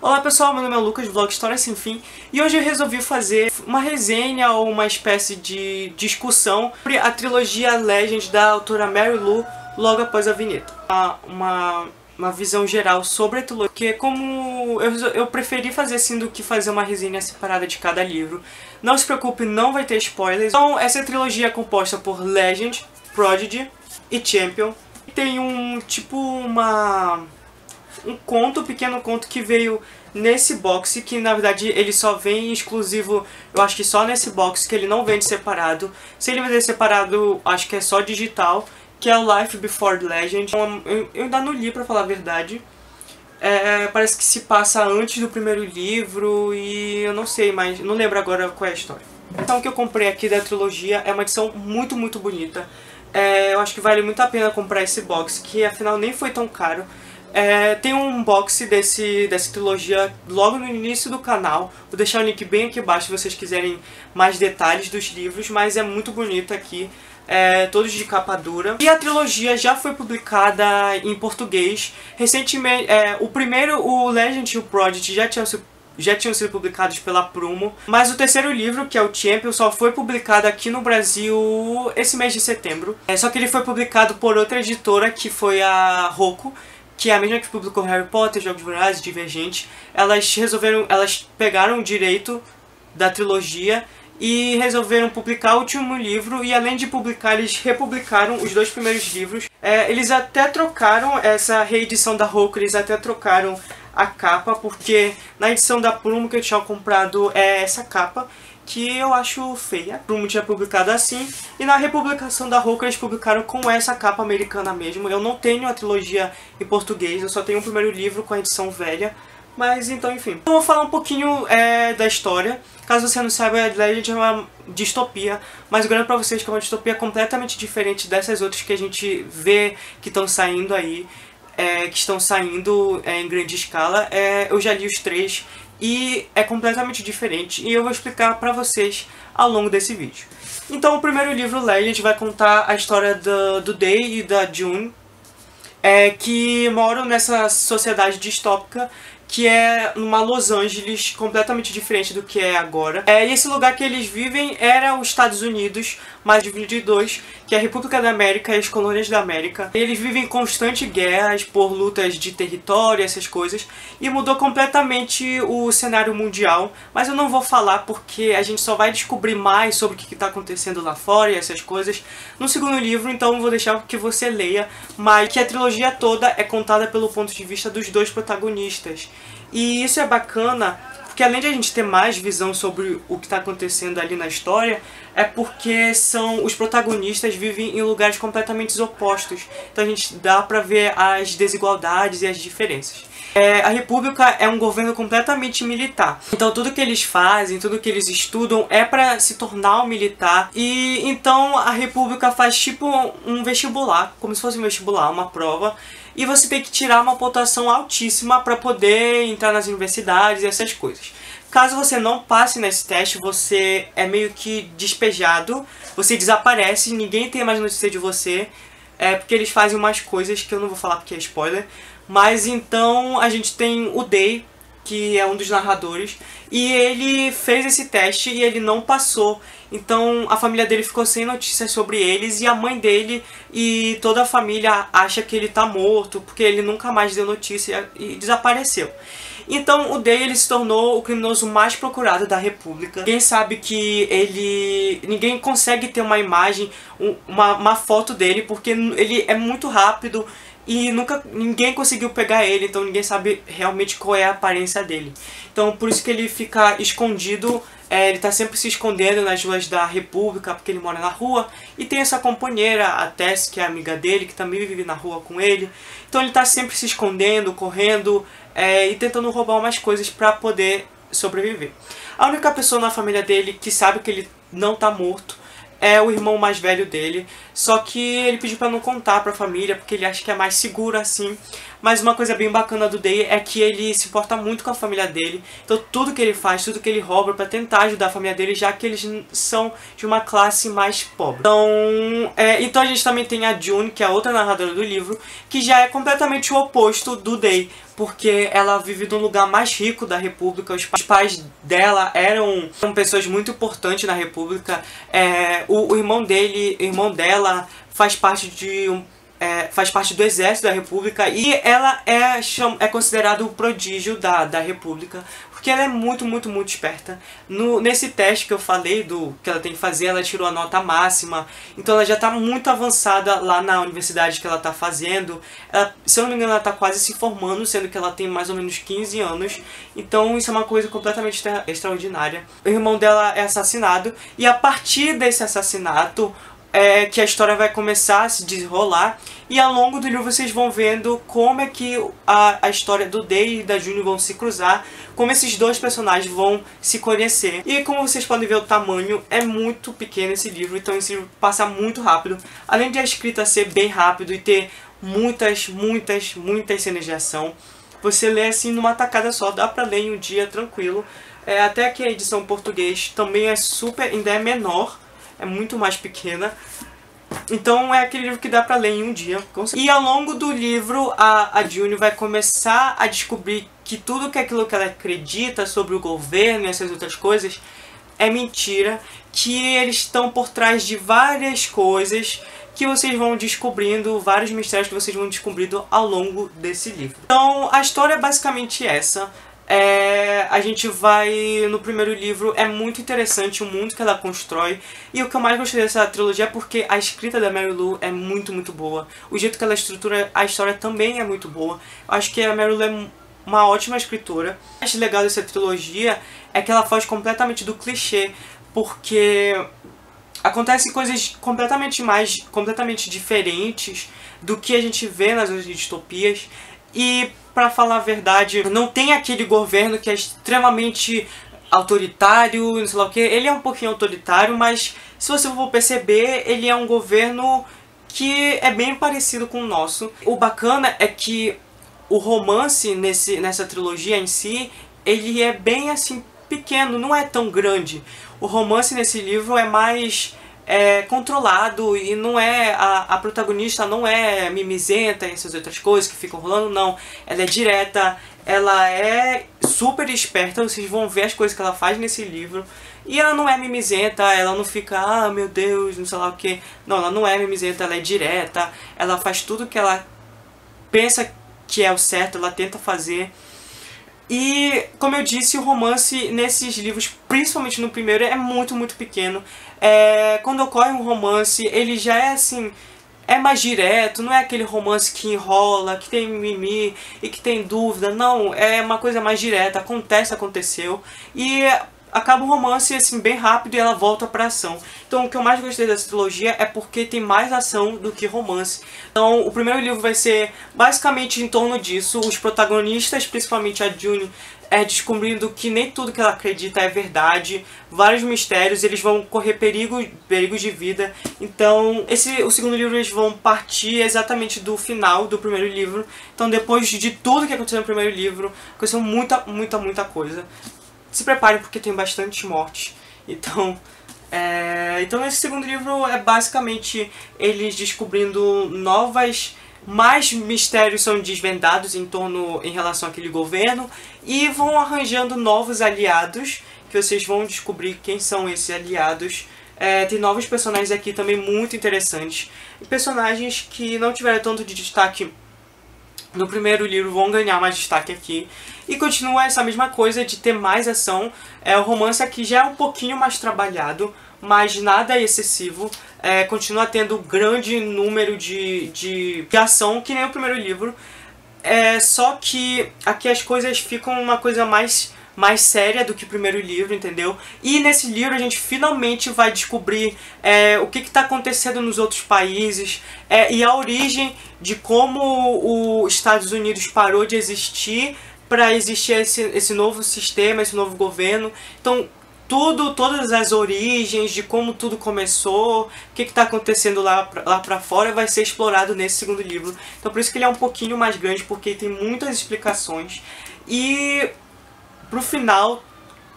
Olá pessoal, meu nome é Lucas, do blog História Sem Fim, e hoje eu resolvi fazer uma resenha ou uma espécie de discussão sobre a trilogia Legend da autora Mary Lu, logo após a vinheta. Uma visão geral sobre a trilogia, porque como eu preferi fazer assim do que fazer uma resenha separada de cada livro. Não se preocupe, não vai ter spoilers. Então essa trilogia é composta por Legend, Prodigy e Champion. Tem um pequeno conto que veio nesse box, que na verdade ele só vem exclusivo, eu acho que só nesse box, que ele não vende separado. Se ele vender separado, acho que é só digital, que é o Life Before Legend. Eu ainda não li, pra falar a verdade. Parece que se passa antes do primeiro livro e eu não sei, mas não lembro agora qual é a história. Então o que eu comprei aqui da trilogia é uma edição muito bonita. Eu acho que vale muito a pena comprar esse box, que afinal nem foi tão caro. Tem um unboxing dessa trilogia logo no início do canal. Vou deixar o link bem aqui abaixo se vocês quiserem mais detalhes dos livros, mas é muito bonito aqui, todos de capa dura. E a trilogia já foi publicada em português recentemente. O Legend e o Prodigy já tinham sido publicados pela Prumo, mas o terceiro livro, que é o Champion, só foi publicado aqui no Brasil esse mês de setembro. Só que ele foi publicado por outra editora, que foi a Roku, que é a mesma que publicou Harry Potter, Jogos Vorazes, Divergente. Elas pegaram o direito da trilogia e resolveram publicar o último livro, e além de publicar, eles republicaram os dois primeiros livros. Eles até trocaram essa reedição da Roku, eles até trocaram a capa, porque na edição da Prumo que eu tinha comprado é essa capa, que eu acho feia. A Prumo tinha publicado assim, e na republicação da Roku eles publicaram com essa capa americana mesmo. Eu não tenho a trilogia em português, eu só tenho o primeiro livro com a edição velha. Mas então, enfim. Então, eu vou falar um pouquinho da história. Caso você não saiba, a Legend é uma distopia, mas eu garanto pra vocês que é uma distopia completamente diferente dessas outras que a gente vê que estão saindo aí, em grande escala. Eu já li os três e é completamente diferente, e eu vou explicar pra vocês ao longo desse vídeo. Então, o primeiro livro, Legend, vai contar a história do Day e da June, que moram nessa sociedade distópica, que é numa Los Angeles completamente diferente do que é agora. E esse lugar que eles vivem era os Estados Unidos, mas dividido em dois, que é a República da América e as Colônias da América. Eles vivem em constantes guerras por lutas de território, essas coisas, e mudou completamente o cenário mundial, mas eu não vou falar porque a gente só vai descobrir mais sobre o que está acontecendo lá fora e essas coisas no segundo livro, então eu vou deixar que você leia, mas que a trilogia toda é contada pelo ponto de vista dos dois protagonistas. E isso é bacana, porque além de a gente ter mais visão sobre o que está acontecendo ali na história, é porque os protagonistas vivem em lugares completamente opostos. Então a gente dá pra ver as desigualdades e as diferenças. A República é um governo completamente militar. Então tudo que eles fazem, tudo que eles estudam é pra se tornar um militar. E então a República faz tipo um vestibular, como se fosse um vestibular, uma prova. E você tem que tirar uma pontuação altíssima para poder entrar nas universidades e essas coisas. Caso você não passe nesse teste, você é meio que despejado, você desaparece, ninguém tem mais notícia de você, porque eles fazem umas coisas que eu não vou falar porque é spoiler. Mas então a gente tem o Day, que é um dos narradores, e ele fez esse teste e ele não passou. Então a família dele ficou sem notícias sobre eles, e a mãe dele e toda a família acha que ele tá morto, porque ele nunca mais deu notícia e desapareceu. Então o Day, ele se tornou o criminoso mais procurado da República. Ninguém sabe que ninguém consegue ter uma imagem, uma foto dele, porque ele é muito rápido e ninguém conseguiu pegar ele, então ninguém sabe realmente qual é a aparência dele. Então por isso que ele fica escondido, ele tá sempre se escondendo nas ruas da República, porque ele mora na rua. E tem essa companheira, a Tess, que é amiga dele, que também vive na rua com ele. Então ele tá sempre se escondendo, correndo, e tentando roubar umas coisas pra poder sobreviver. A única pessoa na família dele que sabe que ele não tá morto é o irmão mais velho dele, só que ele pediu pra não contar pra família, porque ele acha que é mais seguro assim. mas uma coisa bem bacana do Day é que ele se importa muito com a família dele. Então tudo que ele faz, tudo que ele rouba pra tentar ajudar a família dele, já que eles são de uma classe mais pobre. Então a gente também tem a June, que é a outra narradora do livro, que já é completamente o oposto do Day, porque ela vive num lugar mais rico da República. Os pais dela eram pessoas muito importantes na República. O irmão dela faz parte do exército da República, e ela é considerada o prodígio da República, porque ela é muito, muito, muito esperta. Nesse teste que eu falei do que ela tem que fazer, ela tirou a nota máxima, então ela já está muito avançada lá na universidade que ela está fazendo. Se eu não me engano, ela está quase se formando, sendo que ela tem mais ou menos 15 anos, então isso é uma coisa completamente extraordinária. O irmão dela é assassinado, e a partir desse assassinato que a história vai começar a se desenrolar, e ao longo do livro vocês vão vendo como é que a história do Day e da June vão se cruzar, como esses dois personagens vão se conhecer. E como vocês podem ver, o tamanho é muito pequeno esse livro, então esse livro passa muito rápido, além de a escrita ser bem rápido e ter muitas cenas de ação. Você lê assim numa tacada só, dá pra ler em um dia tranquilo. Até que a edição em português também ainda é menor, é muito mais pequena. Então é aquele livro que dá pra ler em um dia. E ao longo do livro, a June vai começar a descobrir que tudo aquilo que ela acredita sobre o governo e essas outras coisas é mentira, que eles estão por trás de várias coisas que vocês vão descobrindo, vários mistérios que vocês vão descobrindo ao longo desse livro. Então a história é basicamente essa. A gente vai, no primeiro livro, é muito interessante o mundo que ela constrói, e o que eu mais gostei dessa trilogia é porque a escrita da Mary Lou é muito, muito boa. O jeito que ela estrutura a história também é muito boa. Eu acho que a Mary Lou é uma ótima escritora. O mais legal dessa trilogia é que ela foge completamente do clichê, porque acontecem coisas completamente diferentes do que a gente vê nas outras distopias. E, pra falar a verdade, não tem aquele governo que é extremamente autoritário, não sei lá o que. Ele é um pouquinho autoritário, mas se você for perceber, ele é um governo que é bem parecido com o nosso. O bacana é que o romance nessa trilogia em si, ele é bem assim pequeno, não é tão grande. O romance nesse livro é mais controlado, e não é a protagonista não é mimizenta e essas outras coisas que ficam rolando, não. Ela é direta, ela é super esperta, vocês vão ver as coisas que ela faz nesse livro. E ela não é mimizenta, ela não fica, ah, meu Deus, não sei lá o que. Não, ela não é mimizenta, ela é direta, ela faz tudo que ela pensa que é o certo, ela tenta fazer. E, como eu disse, o romance nesses livros, principalmente no primeiro, é muito, muito pequeno. Quando ocorre um romance, ele já é assim, é mais direto, não é aquele romance que enrola, que tem mimimi e que tem dúvida. Não, é uma coisa mais direta, aconteceu. E acaba o romance assim bem rápido e ela volta pra ação. Então o que eu mais gostei dessa trilogia é porque tem mais ação do que romance. Então o primeiro livro vai ser basicamente em torno disso. Os protagonistas, principalmente a June, descobrindo que nem tudo que ela acredita é verdade. Vários mistérios, eles vão correr perigos de vida. Então o segundo livro eles vão partir exatamente do final do primeiro livro. Então depois de tudo que aconteceu no primeiro livro, aconteceu muita coisa. Se preparem porque tem bastante morte. Então esse segundo livro é basicamente eles descobrindo mais mistérios são desvendados em relação àquele governo, e vão arranjando novos aliados, que vocês vão descobrir quem são esses aliados. Tem novos personagens aqui também muito interessantes, e personagens que não tiveram tanto de destaque no primeiro livro vão ganhar mais destaque aqui. E continua essa mesma coisa de ter mais ação. O romance aqui já é um pouquinho mais trabalhado, mas nada excessivo. Continua tendo grande número de ação, que nem o primeiro livro. Só que aqui as coisas ficam uma coisa mais séria do que o primeiro livro, entendeu? E nesse livro a gente finalmente vai descobrir o que está acontecendo nos outros países, e a origem de como os Estados Unidos parou de existir para existir esse novo sistema, esse novo governo. Então todas as origens de como tudo começou, o que está acontecendo lá pra fora, vai ser explorado nesse segundo livro. Então por isso que ele é um pouquinho mais grande, porque tem muitas explicações. E pro final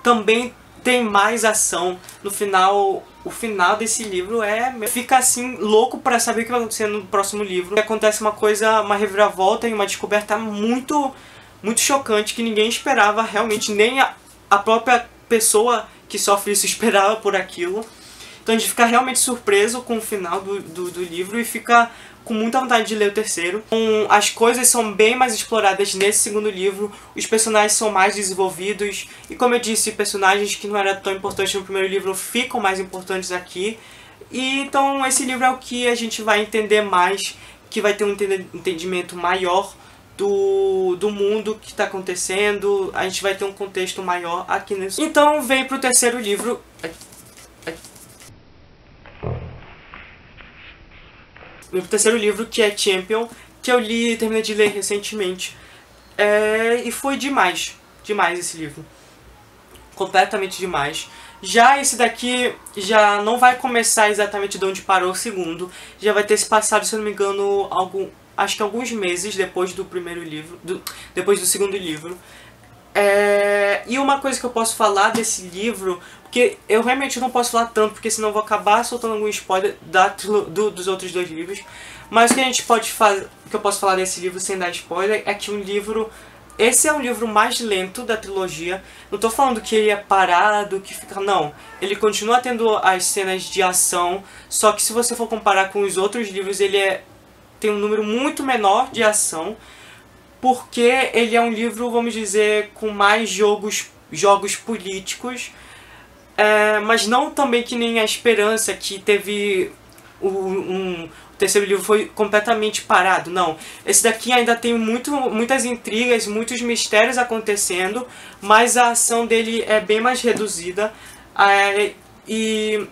também tem mais ação. No final, o final desse livro fica assim louco pra saber o que vai acontecer no próximo livro. Acontece uma reviravolta e uma descoberta muito chocante que ninguém esperava, realmente nem a própria pessoa que sofre isso esperava por aquilo. Então a gente fica realmente surpreso com o final do livro e fica com muita vontade de ler o terceiro. As coisas são bem mais exploradas nesse segundo livro, os personagens são mais desenvolvidos, e como eu disse, personagens que não eram tão importantes no primeiro livro ficam mais importantes aqui. E então esse livro é o que a gente vai entender mais, que vai ter um entendimento maior do mundo que está acontecendo, a gente vai ter um contexto maior aqui nesse. Então vem pro terceiro livro. Meu terceiro livro, que é Champion, que eu terminei de ler recentemente. E foi demais esse livro. Completamente demais. Já esse daqui já não vai começar exatamente de onde parou o segundo. Já vai ter se passado, se eu não me engano, acho que alguns meses depois do primeiro livro, depois do segundo livro. E uma coisa que eu posso falar desse livro, porque eu realmente não posso falar tanto, porque senão eu vou acabar soltando algum spoiler dos outros dois livros. Mas o que que eu posso falar desse livro sem dar spoiler é que esse é um livro mais lento da trilogia. Não tô falando que ele é parado, que fica... Não, ele continua tendo as cenas de ação, só que se você for comparar com os outros livros, ele tem um número muito menor de ação, porque ele é um livro, vamos dizer, com mais jogos políticos, mas não também que nem A Esperança, que teve o terceiro livro foi completamente parado. Não, esse daqui ainda tem muitas intrigas, muitos mistérios acontecendo, mas a ação dele é bem mais reduzida, e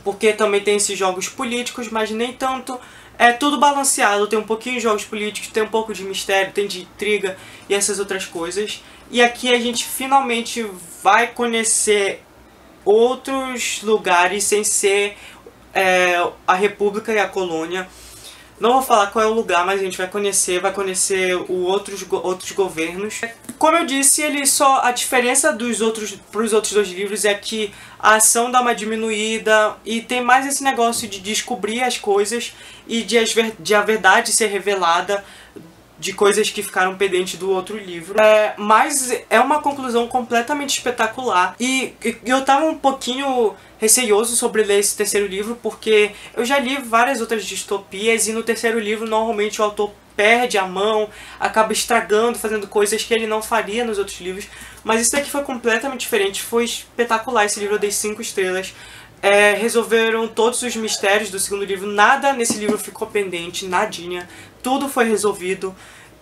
porque também tem esses jogos políticos, mas nem tanto. É tudo balanceado, tem um pouquinho de jogos políticos, tem um pouco de mistério, tem de intriga e essas outras coisas. E aqui a gente finalmente vai conhecer outros lugares sem ser a República e a Colônia. Não vou falar qual é o lugar, mas a gente vai conhecer outros governos. Como eu disse, a diferença pros outros dois livros é que a ação dá uma diminuída e tem mais esse negócio de descobrir as coisas e de a verdade ser revelada de coisas que ficaram pendentes do outro livro. Mas é uma conclusão completamente espetacular. E eu tava um pouquinho receioso sobre ler esse terceiro livro, porque eu já li várias outras distopias e no terceiro livro normalmente o autor perde a mão, acaba estragando, fazendo coisas que ele não faria nos outros livros. Mas isso daqui foi completamente diferente, foi espetacular. Esse livro eu dei 5 estrelas. Resolveram todos os mistérios do segundo livro, nada nesse livro ficou pendente, nadinha, tudo foi resolvido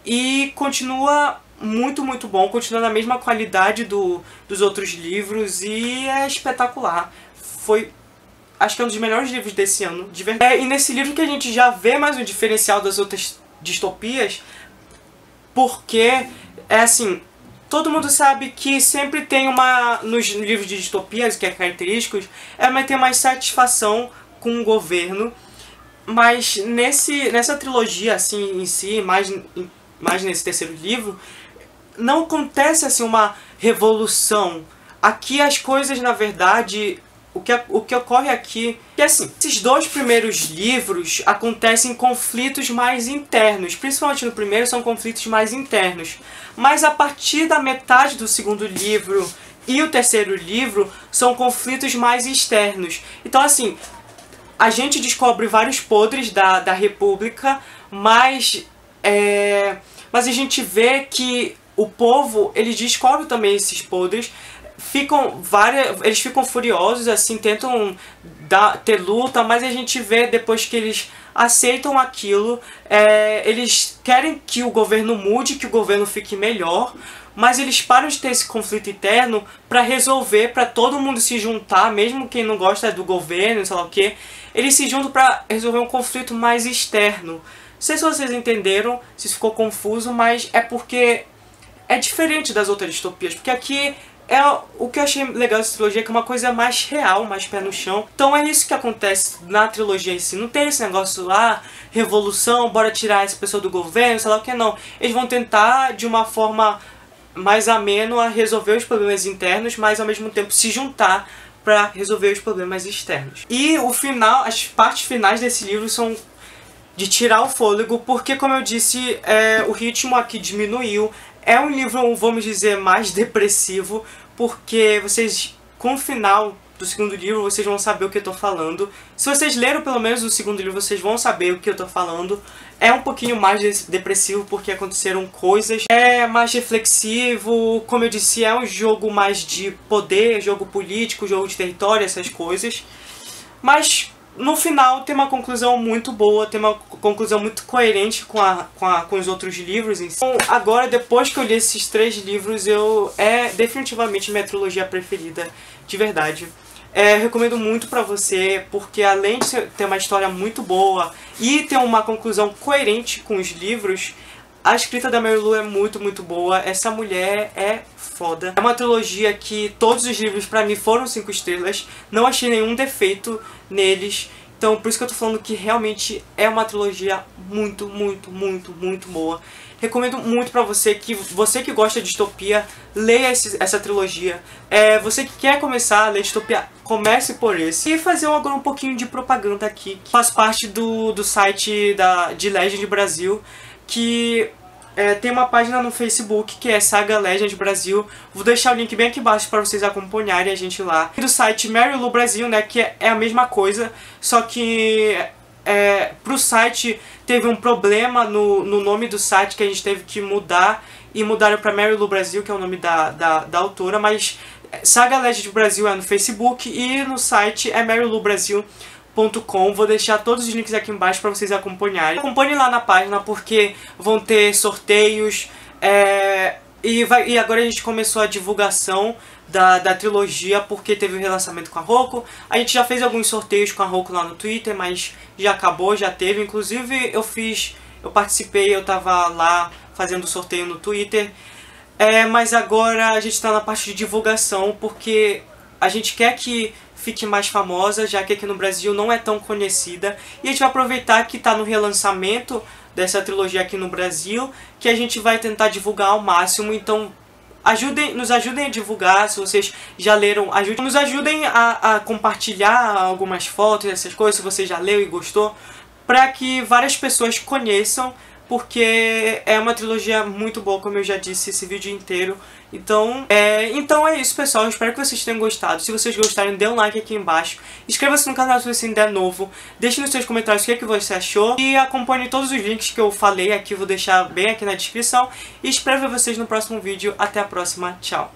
e continua muito bom, continua na mesma qualidade dos outros livros e é espetacular. Acho que é um dos melhores livros desse ano, de verdade. E nesse livro que a gente já vê mais um diferencial das outras distopias, porque assim, todo mundo sabe que sempre tem nos livros de distopias, que é característico, vai ter mais satisfação com o governo, mas nessa trilogia assim em si, mais nesse terceiro livro, não acontece assim uma revolução. Aqui as coisas, na verdade, o que ocorre aqui é assim, esses dois primeiros livros acontecem conflitos mais internos, principalmente no primeiro são conflitos mais internos, mas a partir da metade do segundo livro e o terceiro livro são conflitos mais externos. Então assim, a gente descobre vários podres da República, mas a gente vê que o povo, eles descobrem também esses podres, eles ficam furiosos, assim, tentam ter luta, mas a gente vê depois que eles aceitam aquilo, eles querem que o governo mude, que o governo fique melhor, mas eles param de ter esse conflito interno para resolver, para todo mundo se juntar, mesmo quem não gosta do governo, sei lá o que, eles se juntam para resolver um conflito mais externo. Não sei se vocês entenderam, se ficou confuso, mas é porque é diferente das outras distopias, porque aqui é o que eu achei legal dessa trilogia, que é uma coisa mais real, mais pé no chão. Então é isso que acontece na trilogia em si. Não tem esse negócio lá, revolução, bora tirar essa pessoa do governo, sei lá o que, não. Eles vão tentar, de uma forma mais amena, resolver os problemas internos, mas ao mesmo tempo se juntar para resolver os problemas externos. E o final, as partes finais desse livro são de tirar o fôlego, porque, como eu disse, o ritmo aqui diminuiu. É um livro, vamos dizer, mais depressivo, porque vocês, com o final do segundo livro, vocês vão saber o que eu tô falando. Se vocês leram pelo menos o segundo livro, vocês vão saber o que eu tô falando. É um pouquinho mais depressivo, porque aconteceram coisas. É mais reflexivo, como eu disse, é um jogo mais de poder, jogo político, jogo de território, essas coisas. Mas no final tem uma conclusão muito boa, tem uma conclusão muito coerente com os outros livros em si. Então, agora, depois que eu li esses 3 livros, é definitivamente minha trilogia preferida, de verdade. Recomendo muito pra você, porque além de ter uma história muito boa e ter uma conclusão coerente com os livros, a escrita da Mary Lou é muito, muito boa. Essa mulher é foda. É uma trilogia que todos os livros pra mim foram 5 estrelas. Não achei nenhum defeito neles. Então por isso que eu tô falando que realmente é uma trilogia muito, muito, muito, muito boa. Recomendo muito pra você que gosta de distopia, leia essa trilogia. Você que quer começar a ler distopia, comece por esse. E fazer agora um pouquinho de propaganda aqui, que faz parte do site de Legend Brasil, que tem uma página no Facebook que é Saga Legend Brasil. Vou deixar o link bem aqui embaixo para vocês acompanharem a gente lá. E do site Mary Lou Brasil, né, que é a mesma coisa, só que pro site teve um problema no nome do site, que a gente teve que mudar, e mudaram para Mary Lou Brasil, que é o nome da autora, mas Saga Legend Brasil é no Facebook e no site é maryloubrasil.com. Vou deixar todos os links aqui embaixo para vocês acompanharem. Acompanhem lá na página, porque vão ter sorteios, e agora a gente começou a divulgação da trilogia, porque teve um relançamento com a Roku. A gente já fez alguns sorteios com a Roku lá no Twitter, mas já acabou, já teve. Inclusive eu participei, eu tava lá fazendo sorteio no Twitter. Mas agora a gente tá na parte de divulgação, porque a gente quer que fique mais famosa, já que aqui no Brasil não é tão conhecida. E a gente vai aproveitar que tá no relançamento dessa trilogia aqui no Brasil, que a gente vai tentar divulgar ao máximo. Então nos ajudem a divulgar. Se vocês já leram, nos ajudem a compartilhar algumas fotos, essas coisas, se você já leu e gostou, para que várias pessoas conheçam, porque é uma trilogia muito boa, como eu já disse esse vídeo inteiro. Então é isso, pessoal. Eu espero que vocês tenham gostado. Se vocês gostarem, dê um like aqui embaixo. Inscreva-se no canal se você ainda é novo. Deixe nos seus comentários o que você achou. E acompanhe todos os links que eu falei aqui. Vou deixar bem aqui na descrição. E espero ver vocês no próximo vídeo. Até a próxima. Tchau.